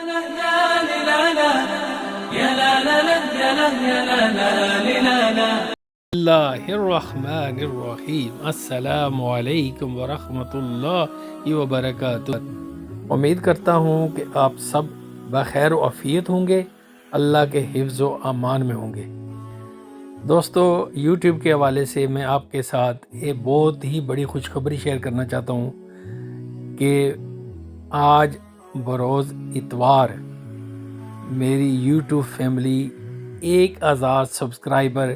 Bismillahirrahmanirrahim. Assalamu alaikum wa rahmatullahi wa barakatuh. امید کرتا ہوں کہ آپ سب بخیر و عافیت ہوں گے، اللہ کے حفظ و امان میں ہوں گے۔ دوستو، یوٹیوب کے حوالے سے میں آپ کے ساتھ ایک بہت ہی بڑی خوشخبری شیئر کرنا چاہتا ہوں کہ آج بروز اتوار میری یوٹیوب فیملی 1000 سبسکرائبر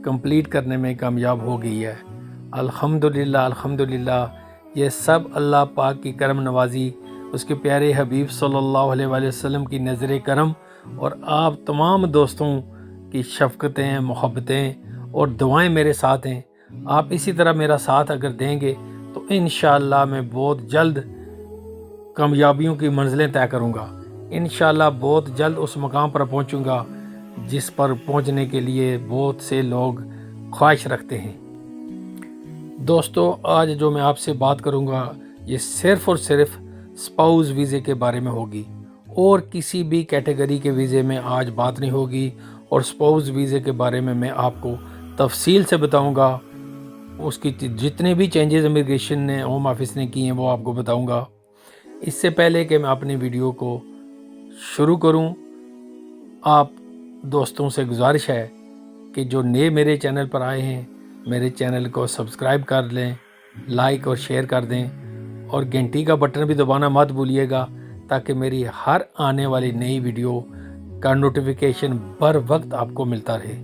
کمپلیٹ کرنے میں کامیاب ہو گئی ہے۔ الحمدللہ الحمدللہ، یہ سب اللہ پاک کی کرم نوازی، اس کے پیارے حبیب صلی اللہ علیہ وآلہ وسلم کی نظر کرم اور آپ تمام دوستوں کی شفقتیں، محبتیں اور دعائیں میرے ساتھ ہیں۔ آپ اسی طرح میرا ساتھ اگر دیں گے تو انشاءاللہ میں بہت جلد کامیابیوں کی منزلیں طے کروں گا۔ انشاءاللہ بہت جلد اس مقام پر پہنچوں گا جس پر پہنچنے کے لیے بہت سے لوگ خواہش رکھتے ہیں۔ دوستو، آج جو میں آپ سے بات کروں گا یہ صرف اور صرف اسپاؤز ویزے کے بارے میں ہوگی، اور کسی بھی کیٹیگری کے ویزے میں آج بات نہیں ہوگی، اور اسپاؤز ویزے کے بارے میں میں آپ کو تفصیل سے بتاؤں گا۔ اس کی جتنے بھی چینجز امیگریشن نے، ہوم آفس نے کی ہیں، وہ آپ کو بتاؤں گا۔ اس سے پہلے کہ میں اپنی ویڈیو کو شروع کروں، آپ دوستوں سے گزارش ہے کہ جو نئے میرے چینل پر آئے ہیں میرے چینل کو سبسکرائب کر لیں، لائک اور شیئر کر دیں، اور گھنٹی کا بٹن بھی دبانا مت بھولیے گا تاکہ میری ہر آنے والی نئی ویڈیو کا نوٹیفیکیشن بر وقت آپ کو ملتا رہے۔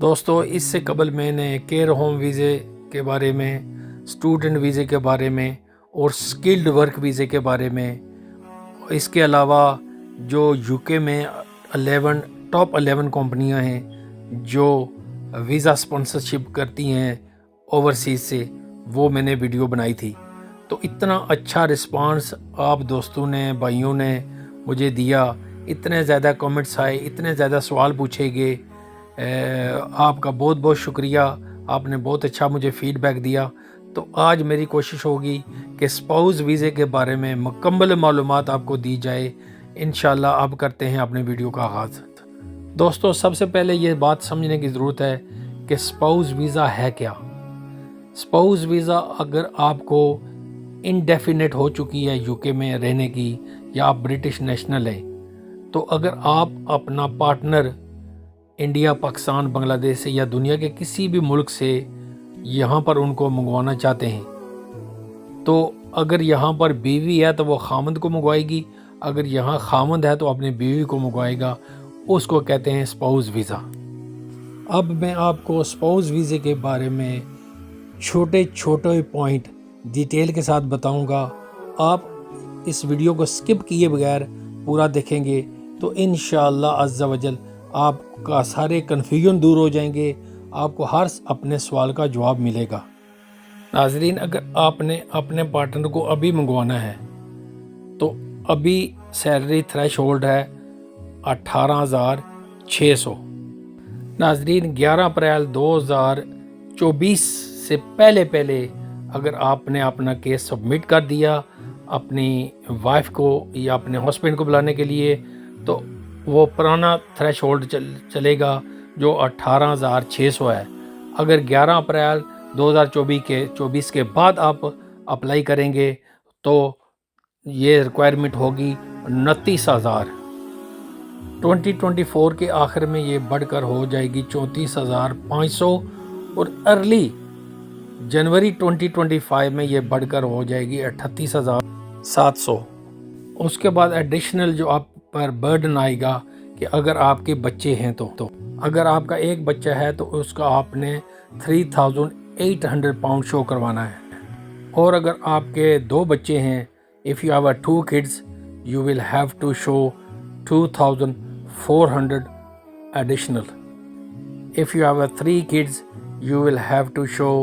دوستو، اس سے قبل میں نے کیئر ہوم ویزے کے بارے میں، اسٹوڈنٹ ویزے کے بارے میں اور سکلڈ ورک ویزے کے بارے میں، اس کے علاوہ جو یوکے میں ٹاپ 11 کمپنیاں ہیں جو ویزا سپانسرشپ کرتی ہیں اوورسیز سے، وہ میں نے ویڈیو بنائی تھی۔ تو اتنا اچھا رسپانس آپ دوستوں نے، بھائیوں نے مجھے دیا، اتنے زیادہ کمنٹس آئے، اتنے زیادہ سوال پوچھے گئے، آپ کا بہت بہت شکریہ، آپ نے بہت اچھا مجھے فیڈ بیک دیا۔ تو آج میری کوشش ہوگی کہ اسپاؤز ویزے کے بارے میں مکمل معلومات آپ کو دی جائے۔ انشاءاللہ اب کرتے ہیں اپنے ویڈیو کا آغاز۔ دوستو، سب سے پہلے یہ بات سمجھنے کی ضرورت ہے کہ اسپاؤز ویزا ہے کیا۔ اسپاؤز ویزا اگر آپ کو انڈیفینٹ ہو چکی ہے یوکے میں رہنے کی، یا آپ برٹش نیشنل ہیں، تو اگر آپ اپنا پارٹنر انڈیا، پاکستان، بنگلہ دیش سے یا دنیا کے کسی بھی ملک سے یہاں پر ان کو منگوانا چاہتے ہیں، تو اگر یہاں پر بیوی ہے تو وہ خامند کو منگوائے گی، اگر یہاں خامند ہے تو اپنی بیوی کو منگوائے گا، اس کو کہتے ہیں اسپاؤز ویزا۔ اب میں آپ کو اسپاؤز ویزے کے بارے میں چھوٹے چھوٹے پوائنٹ ڈیٹیل کے ساتھ بتاؤں گا۔ آپ اس ویڈیو کو سکپ کیے بغیر پورا دیکھیں گے تو انشاءاللہ عز و جل آپ کا سارے کنفیوژن دور ہو جائیں گے، آپ کو ہر اپنے سوال کا جواب ملے گا۔ ناظرین، اگر آپ نے اپنے پارٹنر کو ابھی منگوانا ہے تو ابھی سیلری تھریش ہولڈ ہے 18,600۔ ناظرین، 11 اپریل 2024 سے پہلے اگر آپ نے اپنا کیس سبمٹ کر دیا اپنی وائف کو یا اپنے ہسبینڈ کو بلانے کے لیے، تو وہ پرانا تھریش ہولڈ چلے گا جو 18,600 ہے۔ اگر 11 اپریل 2024 کے بعد آپ اپلائی کریں گے تو یہ ریکوائرمنٹ ہوگی 29,000۔ 2024 کے آخر میں یہ بڑھ کر ہو جائے گی 34,500، اور ارلی جنوری 2025 میں یہ بڑھ کر ہو جائے گی 38,700۔ اس کے بعد ایڈیشنل جو آپ پر برڈن آئے گا کہ اگر آپ کے بچے ہیں تو اگر آپ کا ایک بچہ ہے تو اس کا آپ نے 3,800 پاؤنڈ شو کروانا ہے، اور اگر آپ کے 2 بچے ہیں، if you have 2 kids you will have to show 2,400 additional. If you have 3 kids you will have to show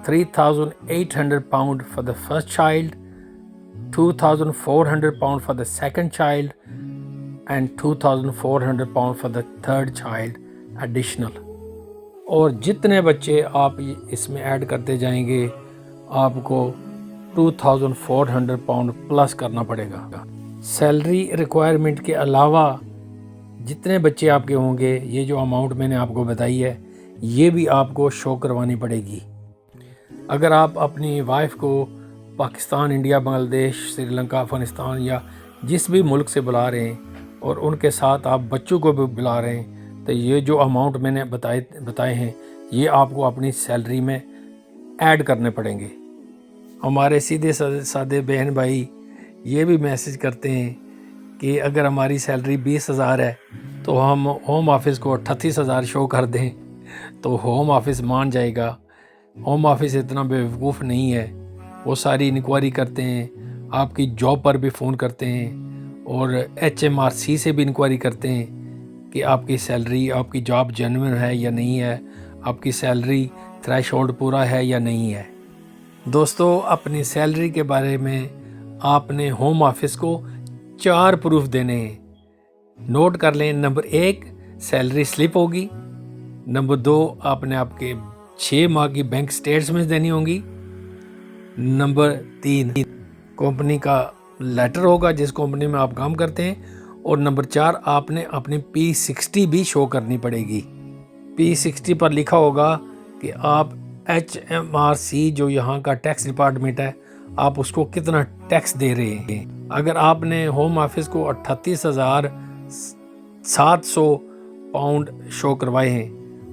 3,800 pound for the first child, 2,400 pound for the second child, and 2,400 pound for the third child additional. اور جتنے بچے آپ اس میں add کرتے جائیں گے آپ کو 2,400 پاؤنڈ پلس کرنا پڑے گا۔ سیلری ریکوائرمنٹ کے علاوہ جتنے بچے آپ کے ہوں گے، یہ جو اماؤنٹ میں نے آپ کو بتائی ہے یہ بھی آپ کو شو کروانی پڑے گی۔ اگر آپ اپنی وائف کو پاکستان، انڈیا، بنگلہ دیش، سری لنکا، افغانستان یا جس بھی ملک سے بلا رہے ہیں اور ان کے ساتھ آپ بچوں کو بھی بلا رہے ہیں، تو یہ جو اماؤنٹ میں نے بتائے ہیں یہ آپ کو اپنی سیلری میں ایڈ کرنے پڑیں گے۔ ہمارے سیدھے سادے بہن بھائی یہ بھی میسج کرتے ہیں کہ اگر ہماری سیلری 20,000 ہے تو ہم ہوم آفس کو 38,000 شو کر دیں تو ہوم آفس مان جائے گا۔ ہوم آفس اتنا بیوقوف نہیں ہے، وہ ساری انکوائری کرتے ہیں، آپ کی جاب پر بھی فون کرتے ہیں اور HMRC سے بھی انکوائری کرتے ہیں کہ آپ کی سیلری، آپ کی جاب جینوئن ہے یا نہیں ہے، آپ کی سیلری تھریش ہولڈ پورا ہے یا نہیں ہے۔ دوستو، اپنی سیلری کے بارے میں آپ نے ہوم آفس کو 4 پروف دینے ہیں، نوٹ کر لیں۔ نمبر 1 سیلری سلپ ہوگی، نمبر 2 آپ نے آپ کے 6 ماہ کی بینک سٹیٹمنٹس دینی ہوں گی، نمبر 3 کمپنی کا لیٹر ہوگا جس کمپنی میں آپ کام کرتے ہیں، اور نمبر 4 آپ نے اپنی P60 بھی شو کرنی پڑے گی۔ P60 پر لکھا ہوگا کہ آپ HMRC جو یہاں کا ٹیکس ڈپارٹمنٹ ہے، آپ اس کو کتنا ٹیکس دے رہے ہیں۔ اگر آپ نے ہوم آفس کو 38,700 پاؤنڈ شو کروائے ہیں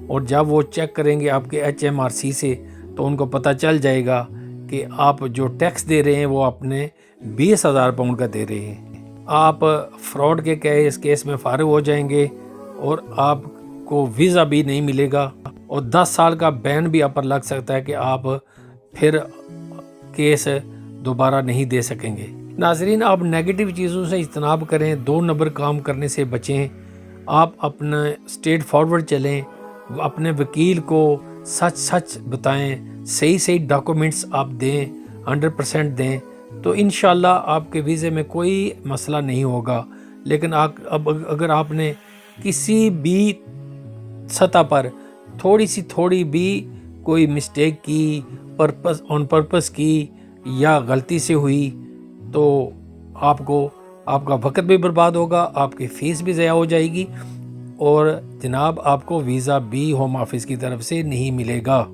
اور جب وہ چیک کریں گے آپ کے HMRC سے تو ان کو پتہ چل جائے گا کہ آپ جو ٹیکس دے رہے ہیں وہ اپنے 20,000 پاؤنڈ کا دے رہے ہیں۔ آپ فراڈ کے کیس میں فارغ ہو جائیں گے اور آپ کو ویزا بھی نہیں ملے گا اور 10 سال کا بین بھی آپ پر لگ سکتا ہے کہ آپ پھر کیس دوبارہ نہیں دے سکیں گے۔ ناظرین، آپ نیگیٹو چیزوں سے اجتناب کریں، 2 نمبر کام کرنے سے بچیں، آپ اپنا اسٹریٹ فارورڈ چلیں، اپنے وکیل کو سچ بتائیں، صحیح ڈاکومنٹس آپ دیں، 100% دیں، تو انشاءاللہ آپ کے ویزے میں کوئی مسئلہ نہیں ہوگا۔ لیکن اگر آپ نے کسی بھی سطح پر تھوڑی بھی کوئی مسٹیک کی، آن پرپس کی یا غلطی سے ہوئی، تو آپ کا وقت بھی برباد ہوگا، آپ کی فیس بھی ضائع ہو جائے گی اور جناب آپ کو ویزا بھی ہوم آفس کی طرف سے نہیں ملے گا۔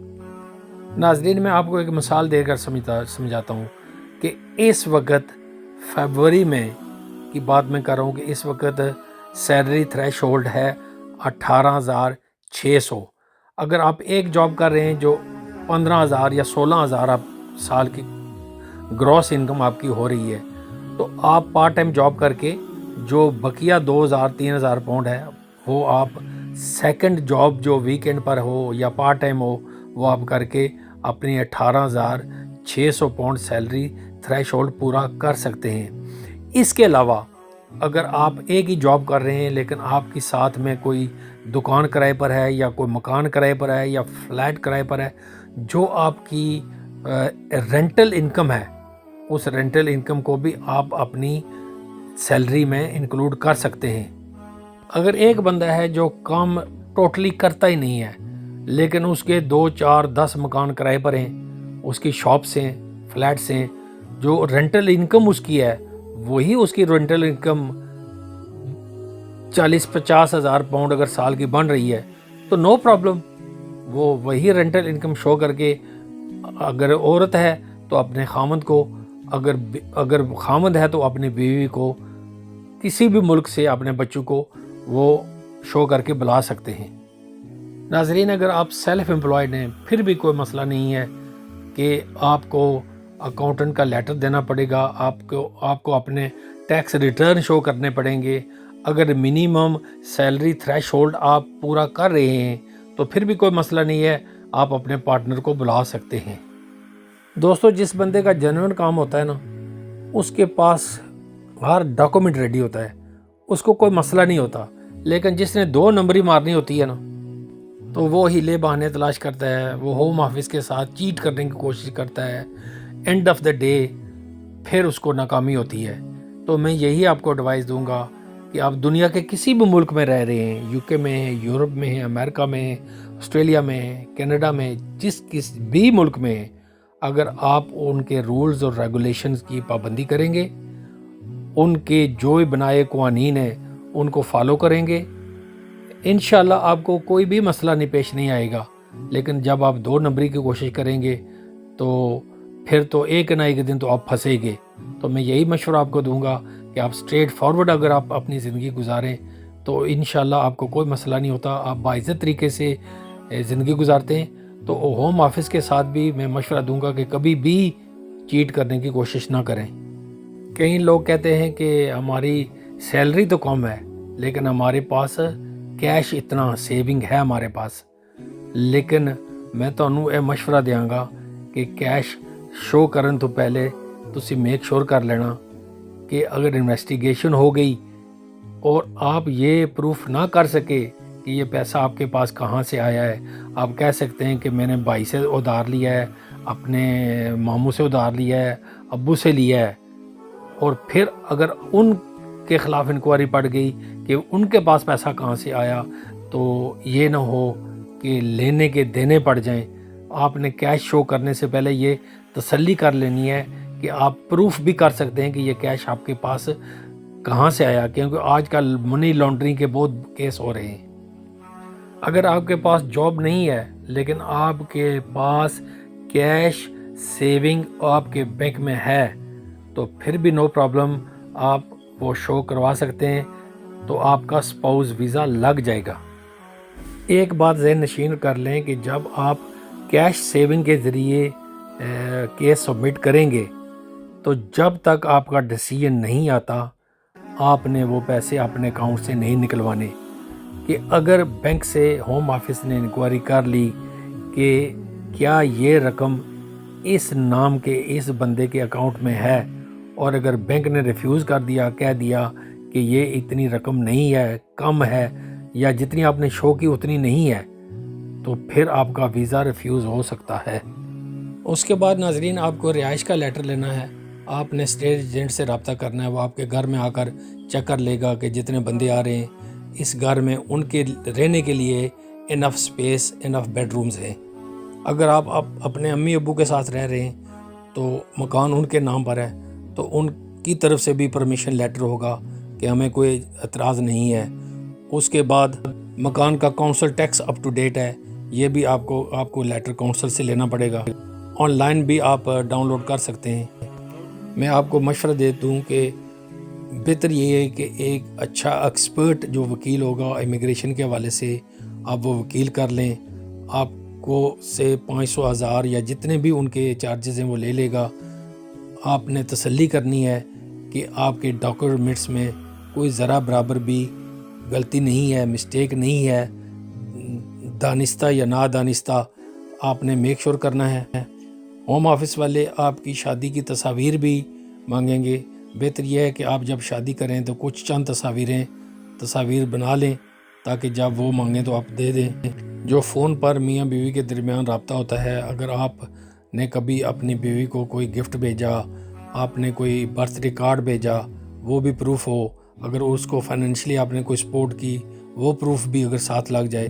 ناظرین، میں آپ کو ایک مثال دے کر سمجھاتا ہوں کہ اس وقت فیبروری میں کی بات میں کر رہا ہوں کہ اس وقت سیلری تھریش ہولڈ ہے 18,600۔ اگر آپ ایک جاب کر رہے ہیں جو 15,000 یا 16,000 آپ سال کی گروس انکم آپ کی ہو رہی ہے، تو آپ پارٹ ٹائم جاب کر کے جو بقیہ 2,000-3,000 پاؤنڈ ہے وہ آپ سیکنڈ جاب جو ویکینڈ پر ہو یا پارٹ ٹائم ہو وہ آپ کر کے اپنی 18,600 پاؤنڈ سیلری تھریش ہولڈ پورا کر سکتے ہیں۔ اس کے علاوہ اگر آپ ایک ہی جاب کر رہے ہیں لیکن آپ کی ساتھ میں کوئی دکان کرائے پر ہے یا کوئی مکان کرائے پر ہے یا فلیٹ کرائے پر ہے، جو آپ کی رینٹل انکم ہے، اس رینٹل انکم کو بھی آپ اپنی سیلری میں انکلوڈ کر سکتے ہیں۔ اگر ایک بندہ ہے جو کام ٹوٹلی کرتا ہی نہیں ہے لیکن اس کے 2, 4, 10 مکان کرائے پر ہیں، اس کی شاپس ہیں، فلیٹس ہیں، جو رینٹل انکم اس کی ہے وہی اس کی رینٹل انکم 40-50 ہزار پاؤنڈ اگر سال کی بن رہی ہے تو نو پرابلم، وہ وہی رینٹل انکم شو کر کے، اگر عورت ہے تو اپنے خامند کو، اگر خامند ہے تو اپنی بیوی کو، کسی بھی ملک سے اپنے بچوں کو وہ شو کر کے بلا سکتے ہیں۔ ناظرین، اگر آپ سیلف امپلائڈ ہیں پھر بھی کوئی مسئلہ نہیں ہے کہ آپ کو اکاؤنٹنٹ کا لیٹر دینا پڑے گا، آپ کو اپنے ٹیکس ریٹرن شو کرنے پڑیں گے۔ اگر منیمم سیلری تھریش ہولڈ آپ پورا کر رہے ہیں تو پھر بھی کوئی مسئلہ نہیں ہے، آپ اپنے پارٹنر کو بلا سکتے ہیں۔ دوستو، جس بندے کا جینوئن کام ہوتا ہے نا، اس کے پاس ہر ڈاکومنٹ ریڈی ہوتا ہے، اس کو کوئی مسئلہ نہیں ہوتا۔ لیکن جس نے 2 نمبری مارنی ہوتی ہے نا، تو وہ ہیلے بہانے تلاش کرتا ہے، وہ ہوم آفس کے ساتھ چیٹ کرنے کی کوشش کرتا ہے، اینڈ آف دا ڈے پھر اس کو ناکامی ہوتی ہے۔ تو میں یہی آپ کو ایڈوائس دوں گا کہ آپ دنیا کے کسی بھی ملک میں رہ رہے ہیں، UK میں ہیں، یورپ میں ہیں، امریکہ میں ہیں، آسٹریلیا میں ہیں، کینیڈا میں، کس بھی ملک میں ہیں، اگر آپ ان کے رولز اور ریگولیشنز کی پابندی کریں گے ان کے جو بنائے قوانین ہیں ان کو فالو کریں گے، انشاءاللہ آپ کو کوئی بھی مسئلہ پیش نہیں آئے گا۔ لیکن جب آپ 2 نمبری کی کوشش کریں گے تو پھر تو ایک نہ ایک دن تو آپ پھنسیں گے۔ تو میں یہی مشورہ آپ کو دوں گا کہ آپ اسٹریٹ فارورڈ اگر آپ اپنی زندگی گزاریں تو انشاءاللہ آپ کو کوئی مسئلہ نہیں ہوتا، آپ باعزت طریقے سے زندگی گزارتے ہیں۔ تو ہوم آفس کے ساتھ بھی میں مشورہ دوں گا کہ کبھی بھی چیٹ کرنے کی کوشش نہ کریں۔ کئی لوگ کہتے ہیں کہ ہماری سیلری تو کم ہے لیکن ہمارے پاس کیش اتنا سیونگ ہے ہمارے پاس، لیکن میں تمہیں یہ مشورہ دیاں گا کہ کیش شو کرن تو پہلے تسی میک شور کر لینا کہ اگر انویسٹیگیشن ہو گئی اور آپ یہ پروف نہ کر سکے کہ یہ پیسہ آپ کے پاس کہاں سے آیا ہے، آپ کہہ سکتے ہیں کہ میں نے بھائی سے ادھار لیا ہے، اپنے ماموں سے ادھار لیا ہے، ابو سے لیا ہے، اور پھر اگر ان کے خلاف انکوائری پڑ گئی کہ ان کے پاس پیسہ کہاں سے آیا تو یہ نہ ہو کہ لینے کے دینے پڑ جائیں۔ آپ نے کیش شو کرنے سے پہلے یہ تسلی کر لینی ہے کہ آپ پروف بھی کر سکتے ہیں کہ یہ کیش آپ کے پاس کہاں سے آیا، کیونکہ آج کل منی لانڈرنگ کے بہت کیس ہو رہے ہیں۔ اگر آپ کے پاس جاب نہیں ہے لیکن آپ کے پاس کیش سیونگ آپ کے بینک میں ہے تو پھر بھی نو پرابلم، آپ وہ شو کروا سکتے ہیں تو آپ کا سپاؤز ویزا لگ جائے گا۔ ایک بات ذہن نشین کر لیں کہ جب آپ کیش سیونگ کے ذریعے کیس سبمٹ کریں گے تو جب تک آپ کا ڈیسیژن نہیں آتا آپ نے وہ پیسے اپنے اکاؤنٹ سے نہیں نکلوانے۔ کہ اگر بینک سے ہوم آفس نے انکوائری کر لی کہ کیا یہ رقم اس نام کے اس بندے کے اکاؤنٹ میں ہے، اور اگر بینک نے ریفیوز کر دیا، کہہ دیا کہ یہ اتنی رقم نہیں ہے، کم ہے، یا جتنی آپ نے شو کی اتنی نہیں ہے، تو پھر آپ کا ویزا ریفیوز ہو سکتا ہے۔ اس کے بعد ناظرین آپ کو رہائش کا لیٹر لینا ہے، آپ نے اسٹیٹ ایجنٹ سے رابطہ کرنا ہے، وہ آپ کے گھر میں آ کر چیک کر لے گا کہ جتنے بندے آ رہے ہیں اس گھر میں ان کے رہنے کے لیے انف سپیس، انف بیڈ رومز ہیں۔ اگر آپ اپنے امی ابو کے ساتھ رہ رہے ہیں تو مکان ان کے نام پر ہے تو ان کی طرف سے بھی پرمیشن لیٹر ہوگا کہ ہمیں کوئی اعتراض نہیں ہے۔ اس کے بعد مکان کا council tax up to date ہے، یہ بھی آپ کو لیٹر کونسل سے لینا پڑے گا۔ آن لائن بھی آپ ڈاؤن لوڈ کر سکتے ہیں۔ میں آپ کو مشورہ دیتا ہوں کہ بہتر یہ ہے کہ ایک اچھا ایکسپرٹ جو وکیل ہوگا امیگریشن کے حوالے سے آپ وہ وکیل کر لیں، آپ کو سے 500 1000 یا جتنے بھی ان کے چارجز ہیں وہ لے لے گا۔ آپ نے تسلی کرنی ہے کہ آپ کے ڈاکومنٹس میں کوئی ذرا برابر بھی غلطی نہیں ہے، مسٹیک نہیں ہے، دانستہ یا نادانستہ آپ نے میک شور کرنا ہے۔ ہوم آفس والے آپ کی شادی کی تصاویر بھی مانگیں گے، بہتر یہ ہے کہ آپ جب شادی کریں تو کچھ چند تصاویر بنا لیں تاکہ جب وہ مانگیں تو آپ دے دیں۔ جو فون پر میاں بیوی کے درمیان رابطہ ہوتا ہے، اگر آپ نے کبھی اپنی بیوی کو کوئی گفٹ بھیجا، آپ نے کوئی برتھ ڈے کارڈ بھیجا، وہ بھی پروف ہو، اگر اس کو فائنینشلی آپ نے کوئی سپورٹ کی وہ پروف بھی اگر ساتھ لگ جائے۔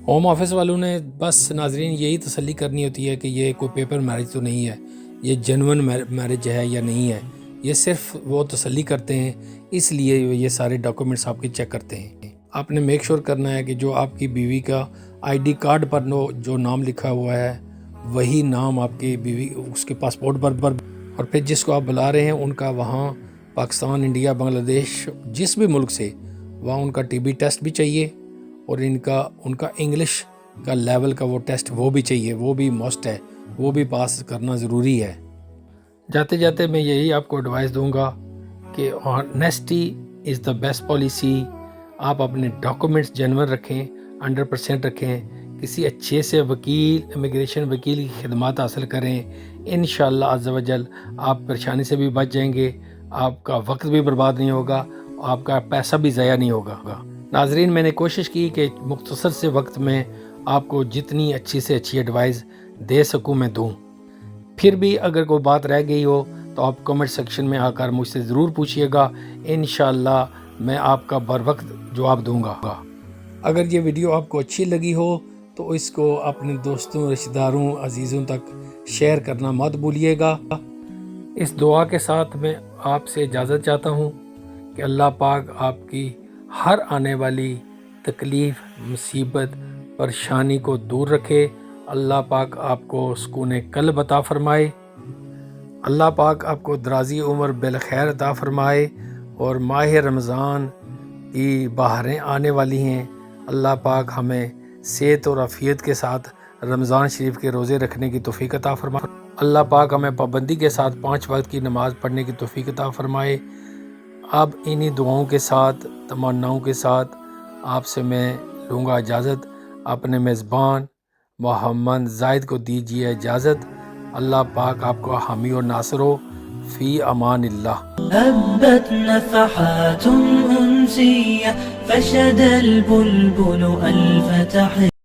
ہوم آفس والوں نے بس ناظرین یہی تسلی کرنی ہوتی ہے کہ یہ کوئی پیپر میرج تو نہیں ہے، یہ جینون میرج ہے یا نہیں ہے، یہ صرف وہ تسلی کرتے ہیں، اس لیے یہ سارے ڈاکومنٹس آپ کے چیک کرتے ہیں۔ آپ نے میک شور کرنا ہے کہ جو آپ کی بیوی کا آئی ڈی کارڈ پر جو نام لکھا ہوا ہے وہی نام آپ کی بیوی اس کے پاسپورٹ پر، اور پھر جس کو آپ بلا رہے ہیں ان کا وہاں پاکستان، انڈیا، بنگلہ دیش، جس بھی ملک سے، وہاں ان کا ٹی بی ٹیسٹ بھی چاہیے، اور ان کا انگلش کا لیول کا وہ ٹیسٹ وہ بھی چاہیے، وہ بھی مسٹ ہے، وہ بھی پاس کرنا ضروری ہے۔ جاتے جاتے میں یہی آپ کو ایڈوائس دوں گا کہ honesty is the best policy. آپ اپنے ڈاکومنٹس جینون رکھیں، 100% رکھیں، کسی اچھے سے امیگریشن وکیل کی خدمات حاصل کریں، انشاءاللہ عز و جل آپ پریشانی سے بھی بچ جائیں گے، آپ کا وقت بھی برباد نہیں ہوگا، آپ کا پیسہ بھی ضائع نہیں ہوگا۔ ناظرین میں نے کوشش کی کہ مختصر سے وقت میں آپ کو جتنی اچھی سے اچھی ایڈوائس دے سکوں میں دوں۔ پھر بھی اگر کوئی بات رہ گئی ہو تو آپ کمنٹ سیکشن میں آ کر مجھ سے ضرور پوچھیے گا، انشاءاللہ میں آپ کا بر وقت جواب دوں گا۔ اگر یہ ویڈیو آپ کو اچھی لگی ہو تو اس کو اپنے دوستوں، رشتہ داروں، عزیزوں تک شیئر کرنا مت بھولیے گا۔ اس دعا کے ساتھ میں آپ سے اجازت چاہتا ہوں۔ کہ اللہ پاک آپ کی ہر آنے والی تکلیف، مصیبت، پریشانی کو دور رکھے۔ اللہ پاک آپ کو سکون قلب عطا فرمائے۔ اللہ پاک آپ کو درازی عمر بالخیر عطا فرمائے، اور ماہ رمضان کی بہاریں آنے والی ہیں۔ اللہ پاک ہمیں صحت اور عافیت کے ساتھ رمضان شریف کے روزے رکھنے کی توفیق عطا فرمائے۔ اللہ پاک ہمیں پابندی کے ساتھ 5 وقت کی نماز پڑھنے کی توفیق عطا فرمائے۔ اب انہی دعاؤں کے ساتھ، تمناؤں کے ساتھ آپ سے میں لوں گا اجازت۔ اپنے میزبان محمد زاہد کو دیجیے اجازت۔ اللہ پاک آپ کو حامی اور ناصر ہو۔ فی امان اللہ۔ هبت نفحات أنسية فشد البلبل ألف تحية